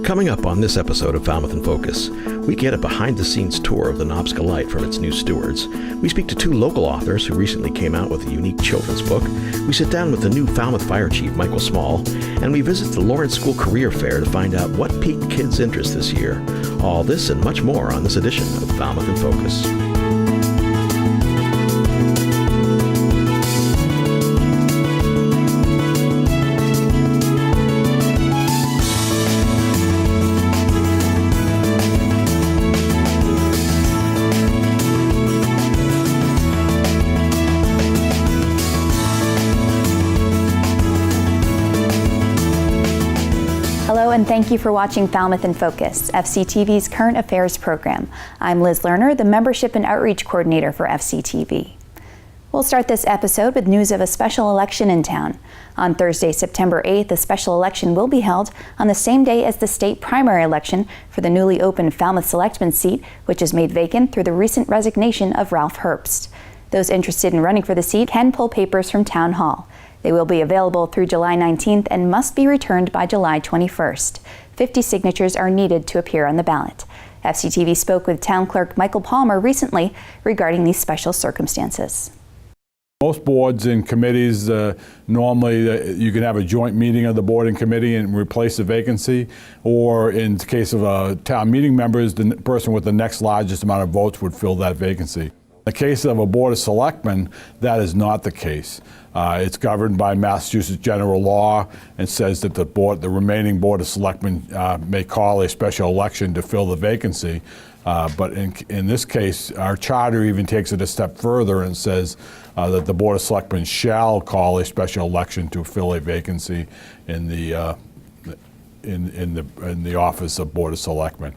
Coming up on this episode of Falmouth in Focus, we get a behind-the-scenes tour of the Nazca Light from its new stewards. We speak to two local authors who recently came out with a unique children's book. We sit down with the new Falmouth Fire Chief, Michael Small, and we visit the Lawrence School Career Fair to find out what piqued kids' interest this year. All this and much more on this edition of Falmouth in Focus. And thank you for watching Falmouth in Focus, FCTV's current affairs program. I'm Liz Lerner, the Membership and Outreach Coordinator for FCTV. We'll start this episode with news of a special election in town. On Thursday, September 8th, a special election will be held on the same day as the state primary election for the newly opened Falmouth Selectman seat, which is made vacant through the recent resignation of Ralph Herbst. Those interested in running for the seat can pull papers from Town Hall. They will be available through July 19th and must be returned by July 21st. 50 signatures are needed to appear on the ballot. FCTV spoke with Town Clerk Michael Palmer recently regarding these special circumstances. Most boards and committees, normally you can have a joint meeting of the board and committee and replace the vacancy, or in the case of town meeting members, the person with the next largest amount of votes would fill that vacancy. In the case of a Board of Selectmen, that is not the case. It's governed by Massachusetts general law and says that the remaining Board of Selectmen may call a special election to fill the vacancy. But in this case, our charter even takes it a step further and says that the Board of Selectmen shall call a special election to fill a vacancy in the office of Board of Selectmen.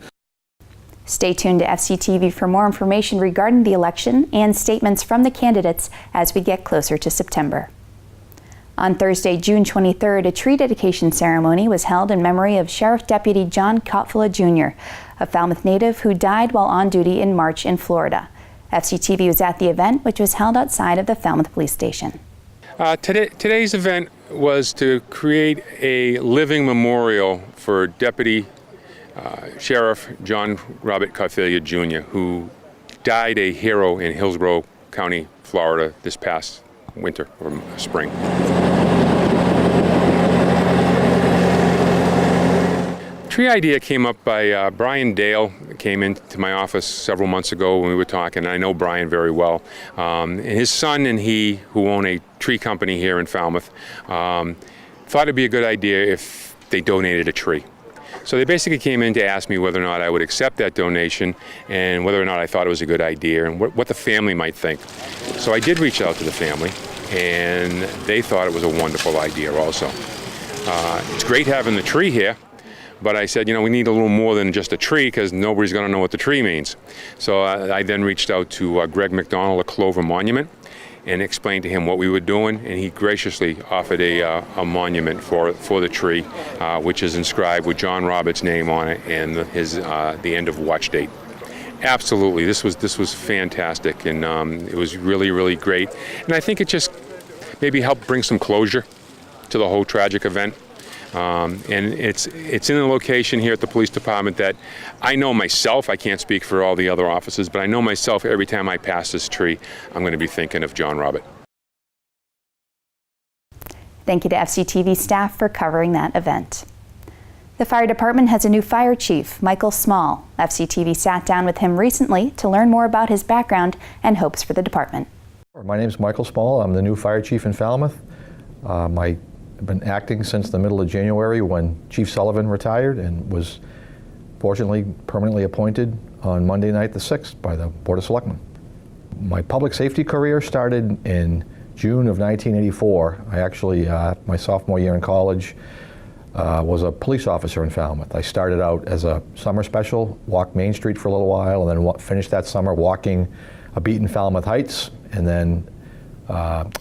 Stay tuned to FCTV for more information regarding the election and statements from the candidates as we get closer to September. On Thursday, June 23rd, a tree dedication ceremony was held in memory of Sheriff Deputy John Cotfula Jr., a Falmouth native who died while on duty in March in Florida. FCTV was at the event, which was held outside of the Falmouth Police Station. Today's event was to create a living memorial for Deputy Sheriff John Robert Cotfula Jr., who died a hero in Hillsborough County, Florida this past winter or spring. Tree idea came up by Brian Dale. Came into my office several months ago when we were talking, and I know Brian very well. And his son and he, who own a tree company here in Falmouth, thought it'd be a good idea if they donated a tree. So they basically came in to ask me whether or not I would accept that donation and whether or not I thought it was a good idea and what the family might think. So I did reach out to the family, and they thought it was a wonderful idea also. It's great having the tree here, but I said, we need a little more than just a tree because nobody's going to know what the tree means. So I then reached out to Greg McDonald at Clover Monument and explained to him what we were doing, and he graciously offered a monument for the tree, which is inscribed with John Roberts' name on it and the end of watch date. Absolutely, this was fantastic, and it was really, really great. And I think it just maybe helped bring some closure to the whole tragic event. And it's in a location here at the police department that I know myself, I can't speak for all the other officers, but I know myself every time I pass this tree, I'm going to be thinking of John Robert. Thank you to FCTV staff for covering that event. The fire department has a new fire chief, Michael Small. FCTV sat down with him recently to learn more about his background and hopes for the department. My name is Michael Small. I'm the new fire chief in Falmouth. I've been acting since the middle of January when Chief Sullivan retired and was fortunately permanently appointed on Monday night the 6th by the Board of Selectmen. My public safety career started in June of 1984. I actually, my sophomore year in college, was a police officer in Falmouth. I started out as a summer special, walked Main Street for a little while, and then finished that summer walking a beat in Falmouth Heights, and then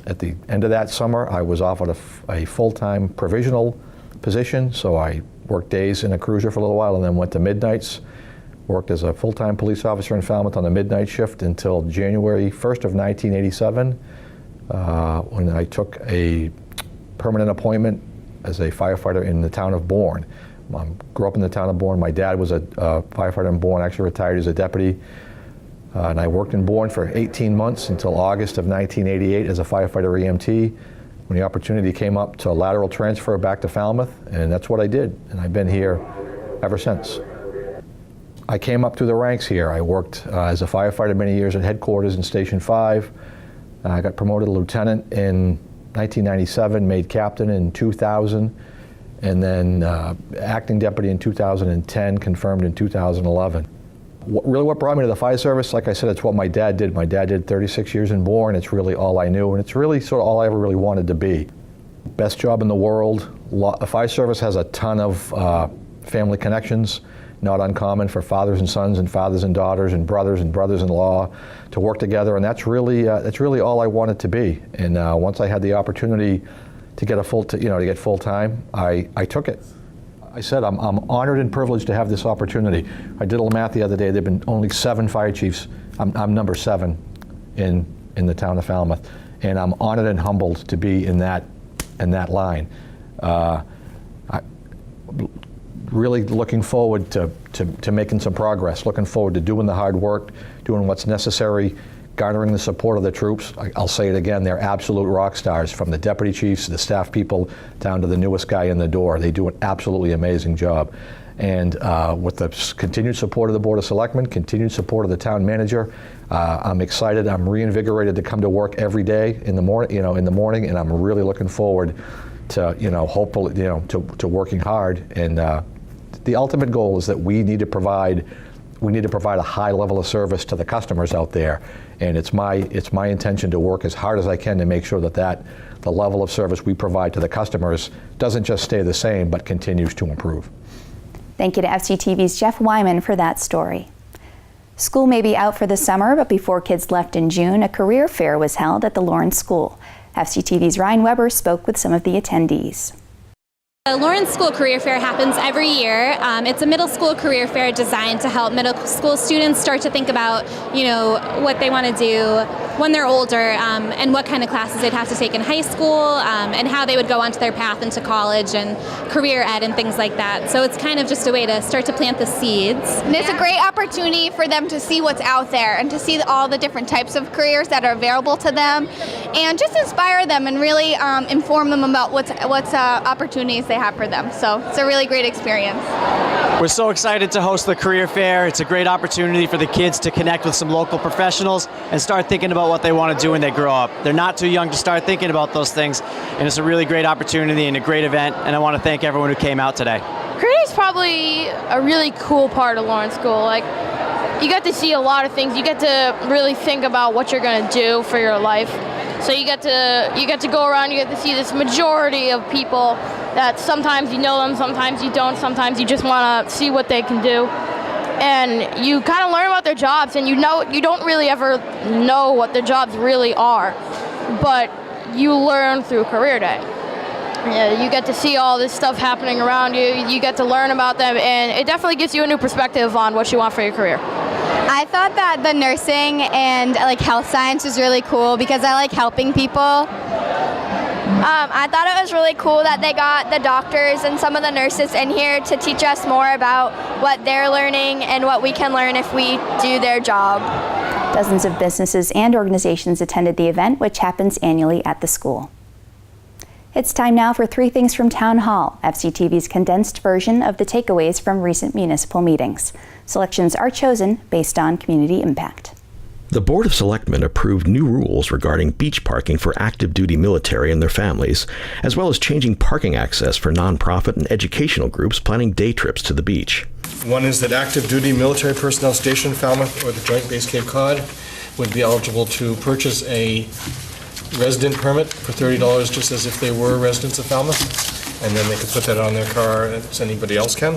at the end of that summer, I was offered a full-time provisional position, so I worked days in a cruiser for a little while and then went to midnights. Worked as a full-time police officer in Falmouth on the midnight shift until January 1st of 1987, when I took a permanent appointment as a firefighter in the town of Bourne, Grew up in the town of Bourne. My dad was a firefighter in Bourne, actually retired as a deputy. And I worked in Bourne for 18 months until August of 1988 as a firefighter EMT, when the opportunity came up to a lateral transfer back to Falmouth, and that's what I did, and I've been here ever since. I came up through the ranks here. I worked as a firefighter many years at headquarters in Station 5. I got promoted to lieutenant in 1997, made captain in 2000, and then acting deputy in 2010, confirmed in 2011. What brought me to the fire service, like I said, it's what my dad did. My dad did 36 years in Bourne. It's really all I knew, and it's really sort of all I ever really wanted to be. Best job in the world. The fire service has a ton of family connections, not uncommon for fathers and sons and fathers and daughters and brothers-in-law to work together, and that's really all I wanted to be. And once I had the opportunity to get to get full time, I took it. I said I'm honored and privileged to have this opportunity. I did a little math the other day. There've been only 7 fire chiefs. I'm number 7 in the town of Falmouth, and I'm honored and humbled to be in that line. Really looking forward to making some progress. Looking forward to doing the hard work, doing what's necessary, garnering the support of the troops. I'll say it again, they're absolute rock stars, from the deputy chiefs to the staff people down to the newest guy in the door. They do an absolutely amazing job. And with the continued support of the Board of Selectmen, continued support of the town manager, I'm excited. I'm reinvigorated to come to work every day in the morning, and I'm really looking forward to hopefully to working hard. And the ultimate goal is that we need to provide a high level of service to the customers out there, and it's my intention to work as hard as I can to make sure that the level of service we provide to the customers doesn't just stay the same but continues to improve. Thank you to FCTV's Jeff Wyman for that story. School may be out for the summer, but before kids left in June, a career fair was held at the Lawrence School. FCTV's Ryan Weber spoke with some of the attendees. The Lawrence School Career Fair happens every year. It's a middle school career fair designed to help middle school students start to think about, what they want to do when they're older, and what kind of classes they'd have to take in high school, and how they would go onto their path into college and career ed and things like that. So it's kind of just a way to start to plant the seeds. And it's a great opportunity for them to see what's out there and to see all the different types of careers that are available to them, and just inspire them and really inform them about what's opportunities they have for them. So it's a really great experience. We're so excited to host the career fair. It's a great opportunity for the kids to connect with some local professionals and start thinking about what they want to do when they grow up. They're not too young to start thinking about those things, and it's a really great opportunity and a great event, and I want to thank everyone who came out today. Career is probably a really cool part of Lawrence School. Like, you get to see a lot of things. You get to really think about what you're going to do for your life. So you get to go around, you get to see this majority of people that sometimes you know them, sometimes you don't, sometimes you just want to see what they can do. And you kind of learn about their jobs, and you don't really ever know what their jobs really are, but you learn through Career Day. Yeah, you get to see all this stuff happening around you, you get to learn about them, and it definitely gives you a new perspective on what you want for your career. I thought that the nursing and health science was really cool because I like helping people. I thought it was really cool that they got the doctors and some of the nurses in here to teach us more about what they're learning and what we can learn if we do their job. Dozens of businesses and organizations attended the event, which happens annually at the school. It's time now for 3 Things from Town Hall, FCTV's condensed version of the takeaways from recent municipal meetings. Selections are chosen based on community impact. The Board of Selectmen approved new rules regarding beach parking for active duty military and their families, as well as changing parking access for nonprofit and educational groups planning day trips to the beach. One is that active duty military personnel stationed in Falmouth or the Joint Base Cape Cod would be eligible to purchase a resident permit for $30 just as if they were residents of Falmouth, and then they could put that on their car as anybody else can.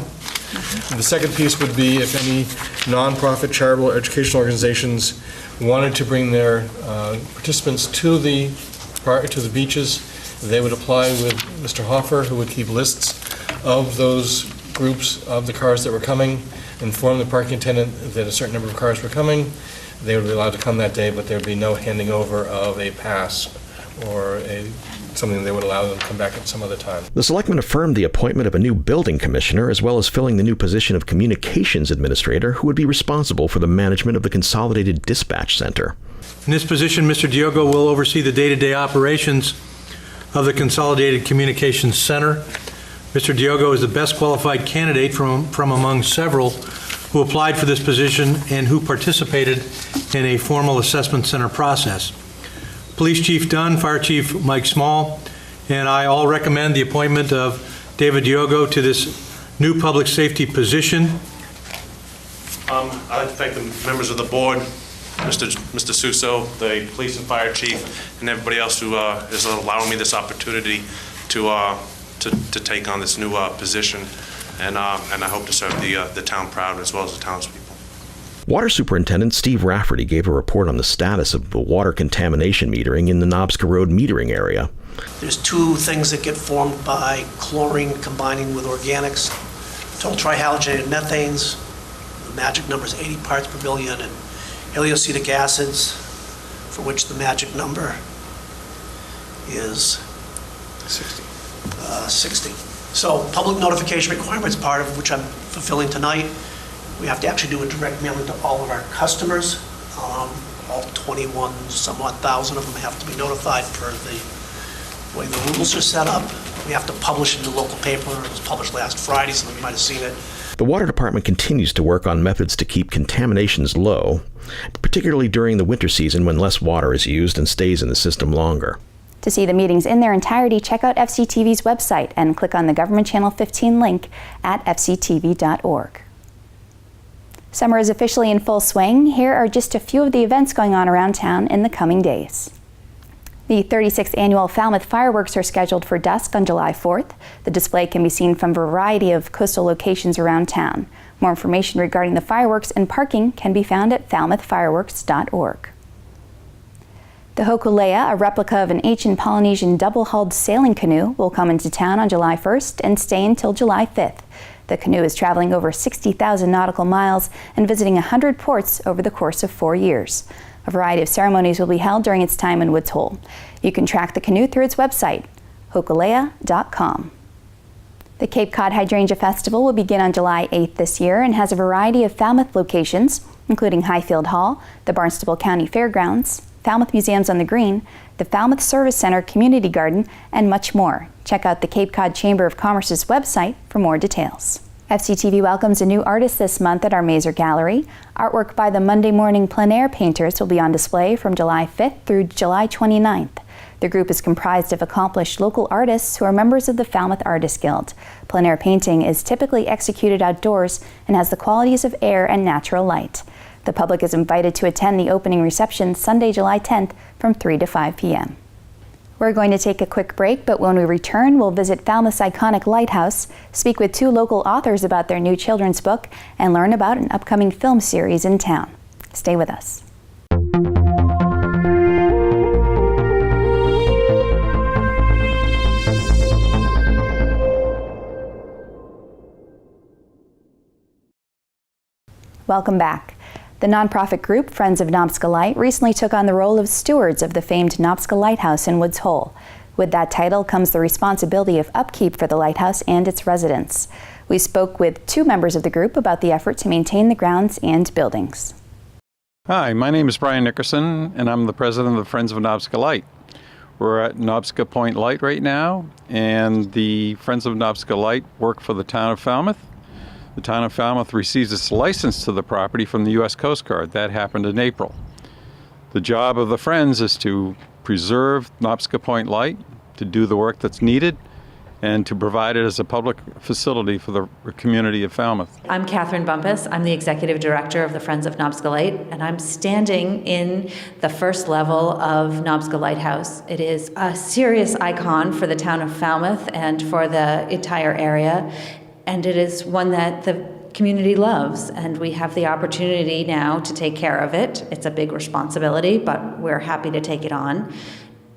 The second piece would be if any nonprofit, charitable, or educational organizations wanted to bring their participants to the beaches, they would apply with Mr. Hoffer, who would keep lists of those groups of the cars that were coming, inform the parking attendant that a certain number of cars were coming. They would be allowed to come that day, but there would be no handing over of a pass or a something they would allow them to come back at some other time. The selectmen affirmed the appointment of a new building commissioner, as well as filling the new position of communications administrator, who would be responsible for the management of the Consolidated Dispatch Center. In this position, Mr. Diogo will oversee the day-to-day operations of the Consolidated Communications Center. Mr. Diogo is the best qualified candidate from among several who applied for this position and who participated in a formal assessment center process. Police Chief Dunn, Fire Chief Mike Small, and I all recommend the appointment of David Diogo to this new public safety position. I'd like to thank the members of the board, Mr. Suso, the police and fire chief, and everybody else who is allowing me this opportunity to take on this new position, and I hope to serve the town proud as well as the townspeople. Water Superintendent Steve Rafferty gave a report on the status of the water contamination metering in the Nazca Road metering area. There's two things that get formed by chlorine combining with organics, total trihalogenated methanes. The magic number is 80 parts per billion, and heliacetic acids, for which the magic number is 60. So public notification requirements, part of which I'm fulfilling tonight. We have to actually do a direct mailing to all of our customers. All 21 somewhat thousand of them have to be notified per the way the rules are set up. We have to publish in the local paper. It was published last Friday, some of you might have seen it. The Water Department continues to work on methods to keep contaminations low, particularly during the winter season when less water is used and stays in the system longer. To see the meetings in their entirety, check out FCTV's website and click on the Government Channel 15 link at fctv.org. Summer is officially in full swing. Here are just a few of the events going on around town in the coming days. The 36th annual Falmouth fireworks are scheduled for dusk on July 4th. The display can be seen from a variety of coastal locations around town. More information regarding the fireworks and parking can be found at falmouthfireworks.org. The Hokulea, a replica of an ancient Polynesian double-hulled sailing canoe, will come into town on July 1st and stay until July 5th. The canoe is traveling over 60,000 nautical miles and visiting 100 ports over the course of 4 years. A variety of ceremonies will be held during its time in Woods Hole. You can track the canoe through its website, hokulea.com. The Cape Cod Hydrangea Festival will begin on July 8th this year and has a variety of Falmouth locations, including Highfield Hall, the Barnstable County Fairgrounds, Falmouth Museums on the Green, the Falmouth Service Center Community Garden, and much more. Check out the Cape Cod Chamber of Commerce's website for more details. FCTV welcomes a new artist this month at our Mazer Gallery. Artwork by the Monday Morning Plein Air Painters will be on display from July 5th through July 29th. The group is comprised of accomplished local artists who are members of the Falmouth Artists Guild. Plein air painting is typically executed outdoors and has the qualities of air and natural light. The public is invited to attend the opening reception Sunday, July 10th from 3 to 5 p.m. We're going to take a quick break, but when we return, we'll visit Falmouth's iconic Lighthouse, speak with 2 local authors about their new children's book, and learn about an upcoming film series in town. Stay with us. Welcome back. The nonprofit group Friends of Nazca Light recently took on the role of stewards of the famed Nazca Lighthouse in Woods Hole. With that title comes the responsibility of upkeep for the lighthouse and its residents. We spoke with 2 members of the group about the effort to maintain the grounds and buildings. Hi, my name is Brian Nickerson, and I'm the president of the Friends of Nazca Light. We're at Nazca Point Light right now, and the Friends of Nazca Light work for the town of Falmouth. The town of Falmouth receives its license to the property from the U.S. Coast Guard. That happened in April. The job of the Friends is to preserve Nazca Point Light, to do the work that's needed, and to provide it as a public facility for the community of Falmouth. I'm Catherine Bumpus. I'm the executive director of the Friends of Nazca Light, and I'm standing in the first level of Nazca Lighthouse. It is a serious icon for the town of Falmouth and for the entire area. And it is one that the community loves, and we have the opportunity now to take care of it. It's a big responsibility, but we're happy to take it on.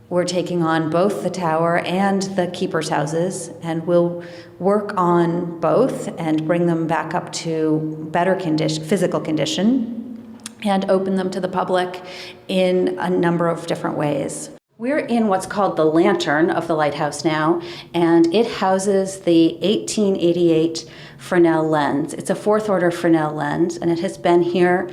We're taking on both the tower and the keepers' houses, and we'll work on both and bring them back up to better physical condition and open them to the public in a number of different ways. We're in what's called the lantern of the lighthouse now, and it houses the 1888 Fresnel lens. It's a fourth order Fresnel lens, and it has been here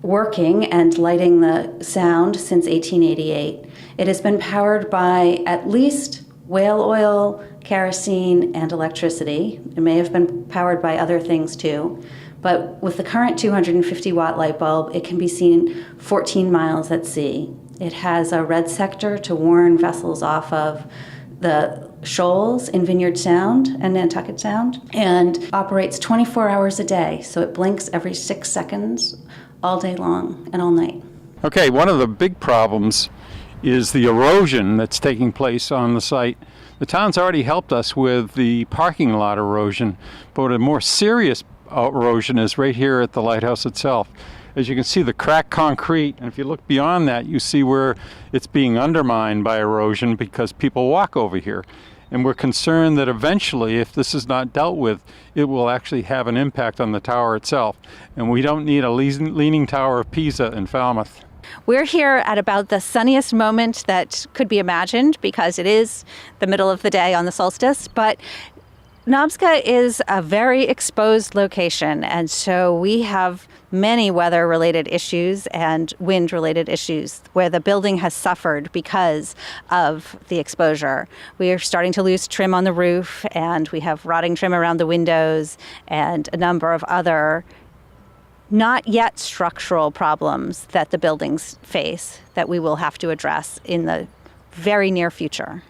working and lighting the sound since 1888. It has been powered by at least whale oil, kerosene, and electricity. It may have been powered by other things too, but with the current 250 watt light bulb, it can be seen 14 miles at sea. It has a red sector to warn vessels off of the shoals in Vineyard Sound and Nantucket Sound, and operates 24 hours a day, so it blinks every 6 seconds all day long and all night. Okay, one of the big problems is the erosion that's taking place on the site. The town's already helped us with the parking lot erosion, but a more serious erosion is right here at the lighthouse itself. As you can see, the cracked concrete, and if you look beyond that, you see where it's being undermined by erosion because people walk over here. And we're concerned that eventually, if this is not dealt with, it will actually have an impact on the tower itself. And we don't need a leaning tower of Pisa in Falmouth. We're here at about the sunniest moment that could be imagined because it is the middle of the day on the solstice, but Nazca is a very exposed location, and so we have many weather-related issues and wind-related issues where the building has suffered because of the exposure. We are starting to lose trim on the roof, and we have rotting trim around the windows and a number of other not yet structural problems that the buildings face that we will have to address in the very near future.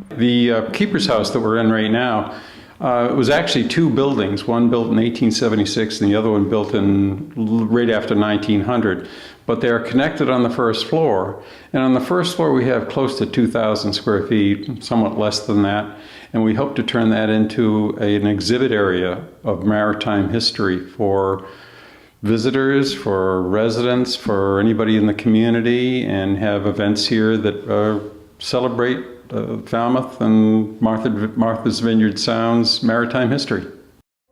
The Keeper's House that we're in right now, it was actually two buildings, one built in 1876 and the other one built in right after 1900. But they are connected on the first floor. And on the first floor we have close to 2,000 square feet, somewhat less than that. And we hope to turn that into an exhibit area of maritime history for visitors, for residents, for anybody in the community, and have events here that celebrate Falmouth and Martha's Vineyard Sound's maritime history.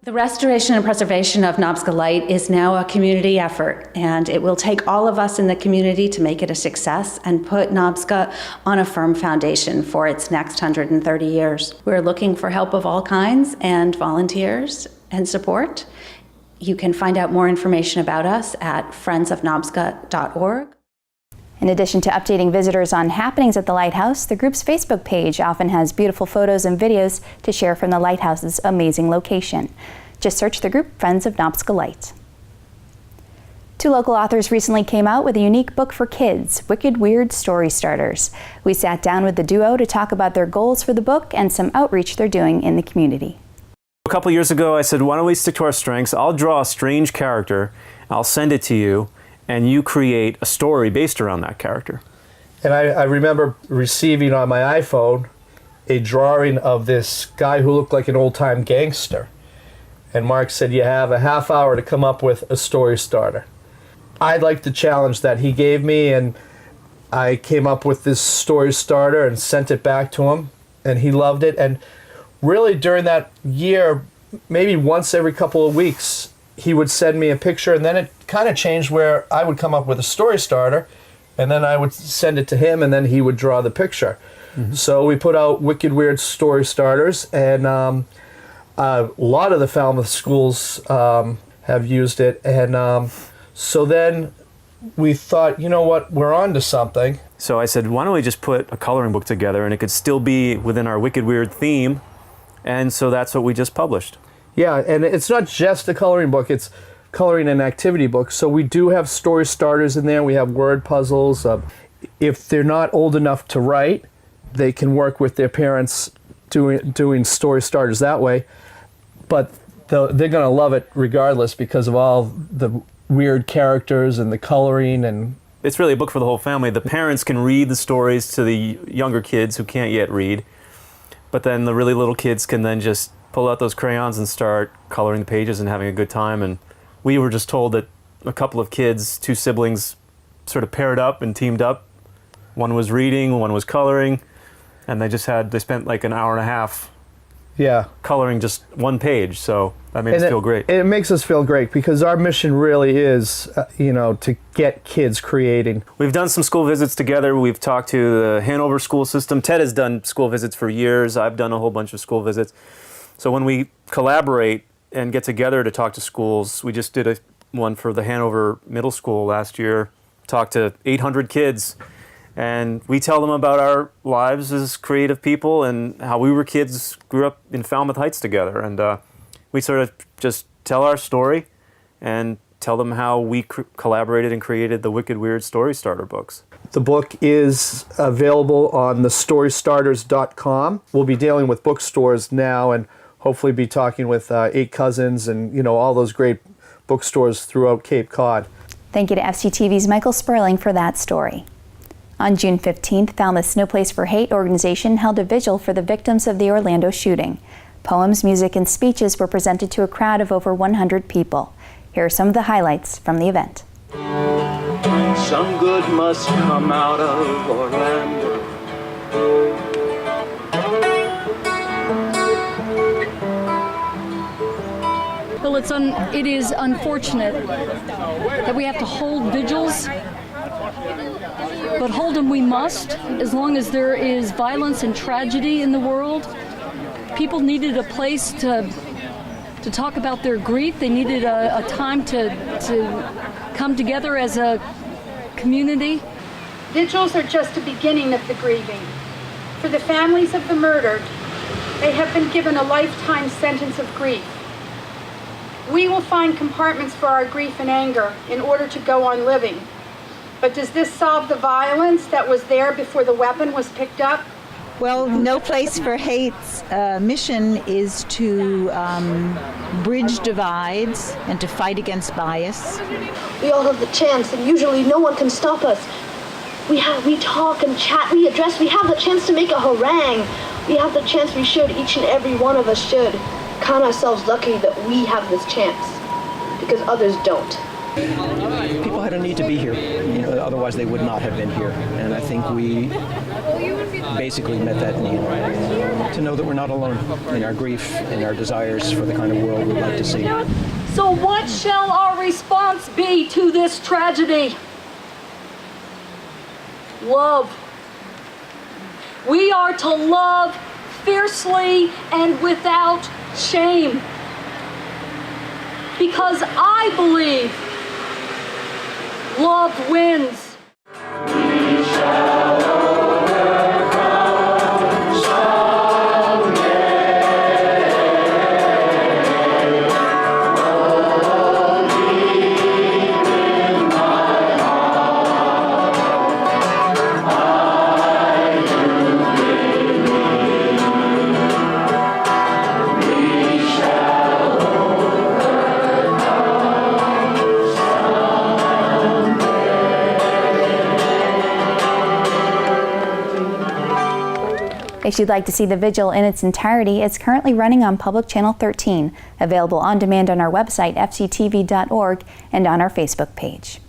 The restoration and preservation of Nazca Light is now a community effort, and it will take all of us in the community to make it a success and put Nazca on a firm foundation for its next 130 years. We're looking for help of all kinds and volunteers and support. You can find out more information about us at friendsofnobsca.org. In addition to updating visitors on happenings at the Lighthouse, the group's Facebook page often has beautiful photos and videos to share from the Lighthouse's amazing location. Just search the group Friends of Nazca Light. Two local authors recently came out with a unique book for kids, Wicked Weird Story Starters. We sat down with the duo to talk about their goals for the book and some outreach they're doing in the community. A couple years ago, I said, why don't we stick to our strengths? I'll draw a strange character, I'll send it to you, and you create a story based around that character. And I remember receiving on my iPhone a drawing of this guy who looked like an old-time gangster. And Mark said, you have a half hour to come up with a story starter. I liked the challenge that he gave me, and I came up with this story starter and sent it back to him, and he loved it. And really during that year, maybe once every couple of weeks, he would send me a picture, and then it kind of changed where I would come up with a story starter, and then I would send it to him, and then he would draw the picture. Mm-hmm. So we put out Wicked Weird Story Starters, and a lot of the Falmouth schools have used it. And so then we thought, you know what, we're on to something. So I said, why don't we just put a coloring book together, and it could still be within our Wicked Weird theme. And so that's what we just published. Yeah, and it's not just a coloring book, it's coloring and activity book. So we do have story starters in there. We have word puzzles. If they're not old enough to write, they can work with their parents doing story starters that way. But they're going to love it regardless because of all the weird characters and the coloring. And it's really a book for the whole family. The parents can read the stories to the younger kids who can't yet read. But then the really little kids can then just pull out those crayons and start coloring the pages and having a good time. And we were just told that a couple of kids, two siblings, sort of paired up and teamed up. One was reading, one was coloring, and they spent like an hour and a half coloring just one page. So That made us feel great. It makes us feel great because our mission really is, to get kids creating. We've done some school visits together. We've talked to the Hanover school system. Ted has done school visits for years. I've done a whole bunch of school visits. So when we collaborate and get together to talk to schools, we just did one for the Hanover Middle School last year, talked to 800 kids, and we tell them about our lives as creative people and how we were kids, grew up in Falmouth Heights together. And we sort of just tell our story and tell them how we collaborated and created the Wicked Weird Story Starter books. The book is available on the storystarters.com. We'll be dealing with bookstores now and hopefully be talking with 8 Cousins and all those great bookstores throughout Cape Cod. Thank you to FCTV's Michael Sperling for that story. On June 15th, Falmouth's No Place for Hate organization held a vigil for the victims of the Orlando shooting. Poems, music, and speeches were presented to a crowd of over 100 people. Here are some of the highlights from the event. Some good must come out of Orlando. Well, it is unfortunate that we have to hold vigils, but hold them we must, as long as there is violence and tragedy in the world. People needed a place to talk about their grief. They needed a time to come together as a community. Vigils are just a beginning of the grieving. For the families of the murdered, they have been given a lifetime sentence of grief. We will find compartments for our grief and anger in order to go on living. But does this solve the violence that was there before the weapon was picked up? Well, No Place for Hate's mission is to bridge divides and to fight against bias. We all have the chance, and usually no one can stop us. We talk and chat, we have the chance to make a harangue. We have the chance, we should, each and every one of us should count ourselves lucky that we have this chance, because others don't. People had a need to be here, otherwise they would not have been here. And I think we basically met that need, to know that we're not alone in our grief and our desires for the kind of world we'd like to see. So what shall our response be to this tragedy? Love. We are to love fiercely and without shame. Because I believe love wins. We shall overcome someday. Oh, deep in my heart, I do believe we shall overcome If you'd like to see the vigil in its entirety, it's currently running on Public Channel 13, available on demand on our website, fctv.org, and on our Facebook page.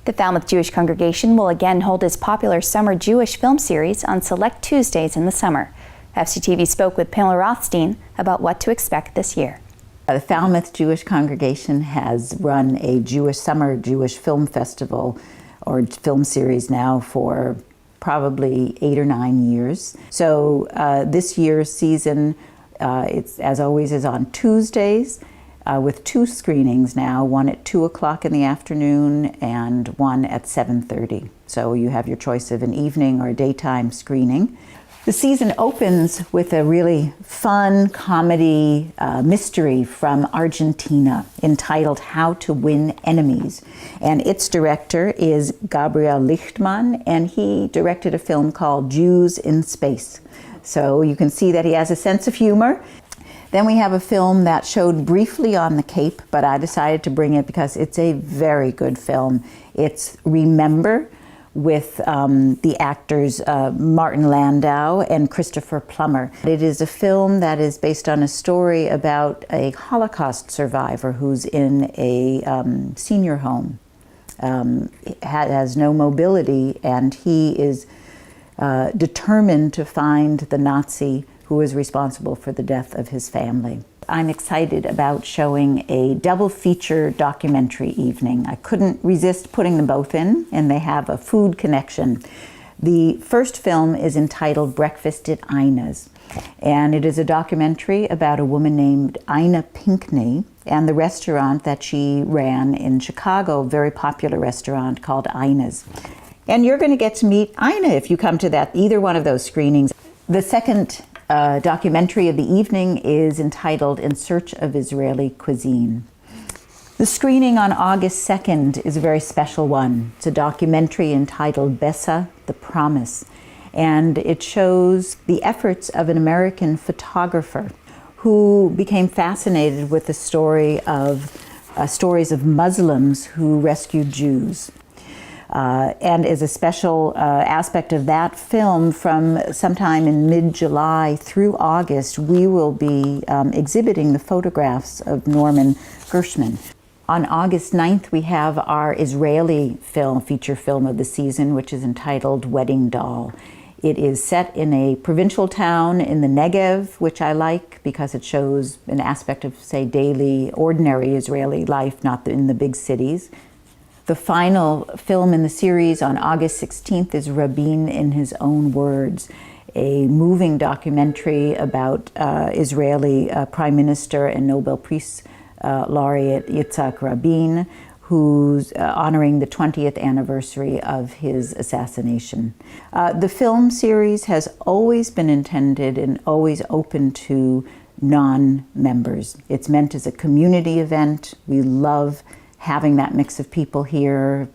The Falmouth Jewish Congregation will again hold its popular summer Jewish film series on select Tuesdays in the summer. FCTV spoke with Pamela Rothstein about what to expect this year. The Falmouth Jewish Congregation has run a summer Jewish film festival or film series now for probably 8 or 9 years. So this year's season, it's as always is on Tuesdays with 2 screenings now, one at 2 o'clock in the afternoon and one at 7:30. So you have your choice of an evening or a daytime screening. The season opens with a really fun comedy mystery from Argentina entitled How to Win Enemies. And its director is Gabriel Lichtmann, and he directed a film called Jews in Space. So you can see that he has a sense of humor. Then we have a film that showed briefly on the Cape, but I decided to bring it because it's a very good film. It's Remember, with the actors Martin Landau and Christopher Plummer. It is a film that is based on a story about a Holocaust survivor who's in a senior home, has no mobility, and he is determined to find the Nazi who is responsible for the death of his family. I'm excited about showing a double feature documentary evening. I couldn't resist putting them both in, and they have a food connection. The first film is entitled Breakfast at Ina's, and it is a documentary about a woman named Ina Pinkney and the restaurant that she ran in Chicago, a very popular restaurant called Ina's. And you're going to get to meet Ina if you come to either one of those screenings. The second documentary of the evening is entitled In Search of Israeli Cuisine. The screening on August 2nd is a very special one. It's a documentary entitled Bessa, the Promise, and it shows the efforts of an American photographer who became fascinated with the stories of Muslims who rescued Jews. And as a special aspect of that film, from sometime in mid-July through August, we will be exhibiting the photographs of Norman Gershman. On August 9th, we have our Israeli feature film of the season, which is entitled Wedding Doll. It is set in a provincial town in the Negev, which I like because it shows an aspect of, say, daily, ordinary Israeli life, not in the big cities. The final film in the series on August 16th is Rabin in His Own Words, a moving documentary about Israeli Prime Minister and Nobel Peace Laureate Yitzhak Rabin, who's honoring the 20th anniversary of his assassination. The film series has always been intended and always open to non-members. It's meant as a community event. We love having that mix of people here.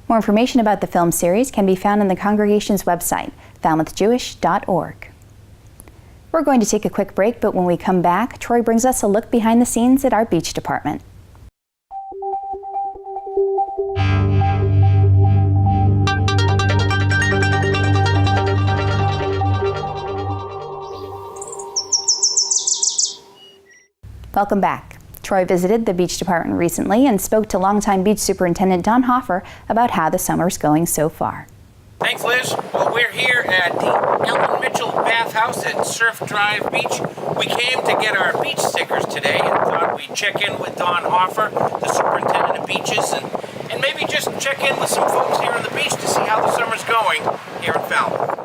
More information about the film series can be found on the congregation's website, falmouthjewish.org. We're going to take a quick break, but when we come back, Troy brings us a look behind the scenes at our beach department. Welcome back. Troy visited the beach department recently and spoke to longtime beach superintendent Don Hoffer about how the summer's going so far. Thanks, Liz. Well, we're here at the Ellen Mitchell Bathhouse at Surf Drive Beach. We came to get our beach stickers today and thought we'd check in with Don Hoffer, the superintendent of beaches, and maybe just check in with some folks here on the beach to see how the summer's going here in Falmouth.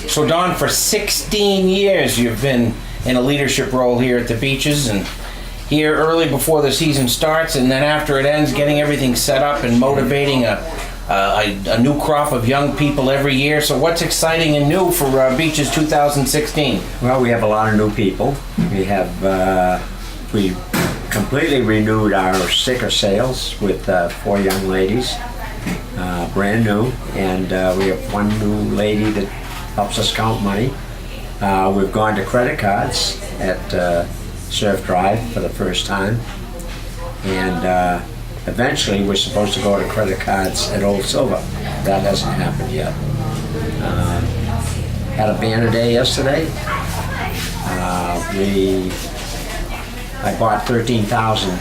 So, Don, for 16 years you've been in a leadership role here at the beaches, and here early before the season starts, and then after it ends, getting everything set up and motivating a new crop of young people every year. So what's exciting and new for Beaches 2016? Well, we have a lot of new people. We have we completely renewed our sticker sales with 4 young ladies, brand new, and we have 1 new lady that helps us count money. We've gone to credit cards at Surf Drive for the first time, and eventually we're supposed to go to credit cards at Old Silver. That hasn't happened yet. Had a banner day yesterday. I bought 13,000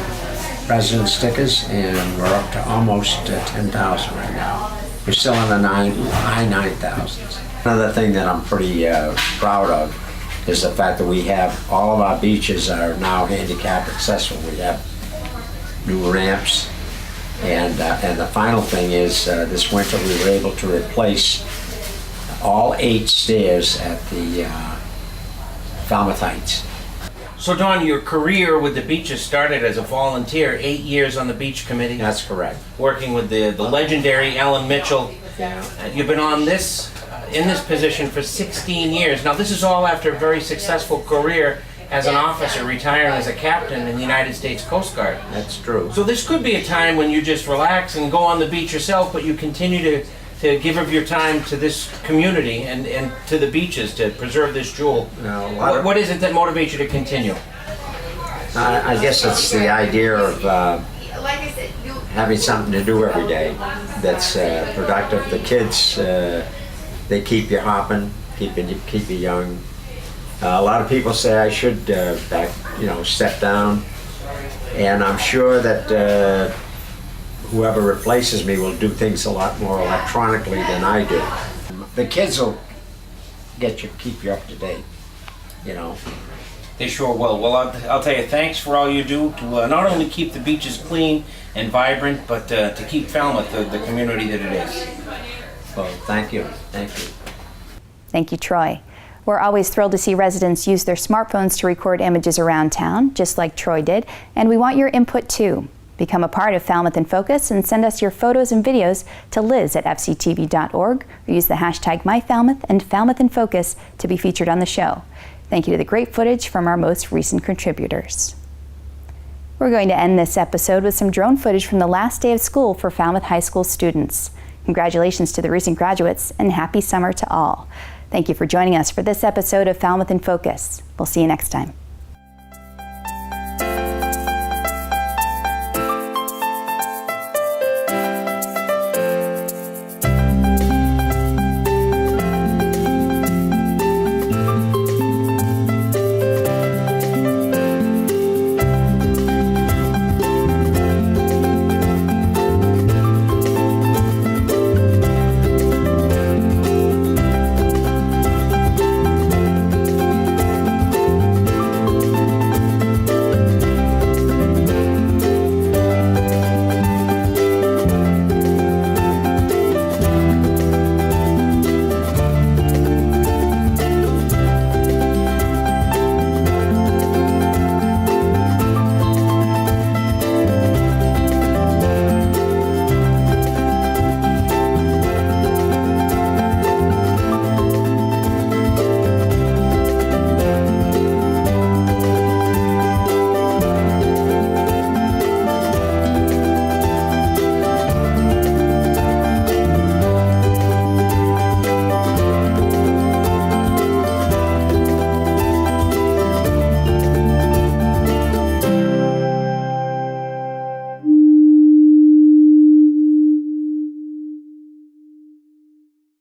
president stickers, and we're up to almost 10,000 right now. We're still in the high 9,000s. Another thing that I'm pretty proud of is the fact that we have all of our beaches are now handicap accessible. We have new ramps, and the final thing is this winter we were able to replace all 8 stairs at the Falmouth Heights. So, Don, your career with the beaches started as a volunteer, 8 years on the beach committee. That's correct. Working with the legendary Ellen Mitchell. You've been on this in this position for 16 years. Now, this is all after a very successful career as an officer, retiring as a captain in the United States Coast Guard. That's true. So this could be a time when you just relax and go on the beach yourself, but you continue to give of your time to this community and to the beaches to preserve this jewel. What is it that motivates you to continue? I guess it's the idea of having something to do every day that's productive. The kids, they keep you hopping, keep you young. A lot of people say I should step down, and I'm sure that whoever replaces me will do things a lot more electronically than I do. The kids will keep you up to date, They sure will. Well, I'll tell you, thanks for all you do to not only keep the beaches clean and vibrant, but to keep Falmouth the community that it is. Well, thank you. Thank you. Thank you, Troy. We're always thrilled to see residents use their smartphones to record images around town, just like Troy did, and we want your input too. Become a part of Falmouth in Focus and send us your photos and videos to liz@fctv.org or use the hashtag MyFalmouth and Falmouth in Focus to be featured on the show. Thank you to the great footage from our most recent contributors. We're going to end this episode with some drone footage from the last day of school for Falmouth High School students. Congratulations to the recent graduates and happy summer to all. Thank you for joining us for this episode of Falmouth in Focus. We'll see you next time.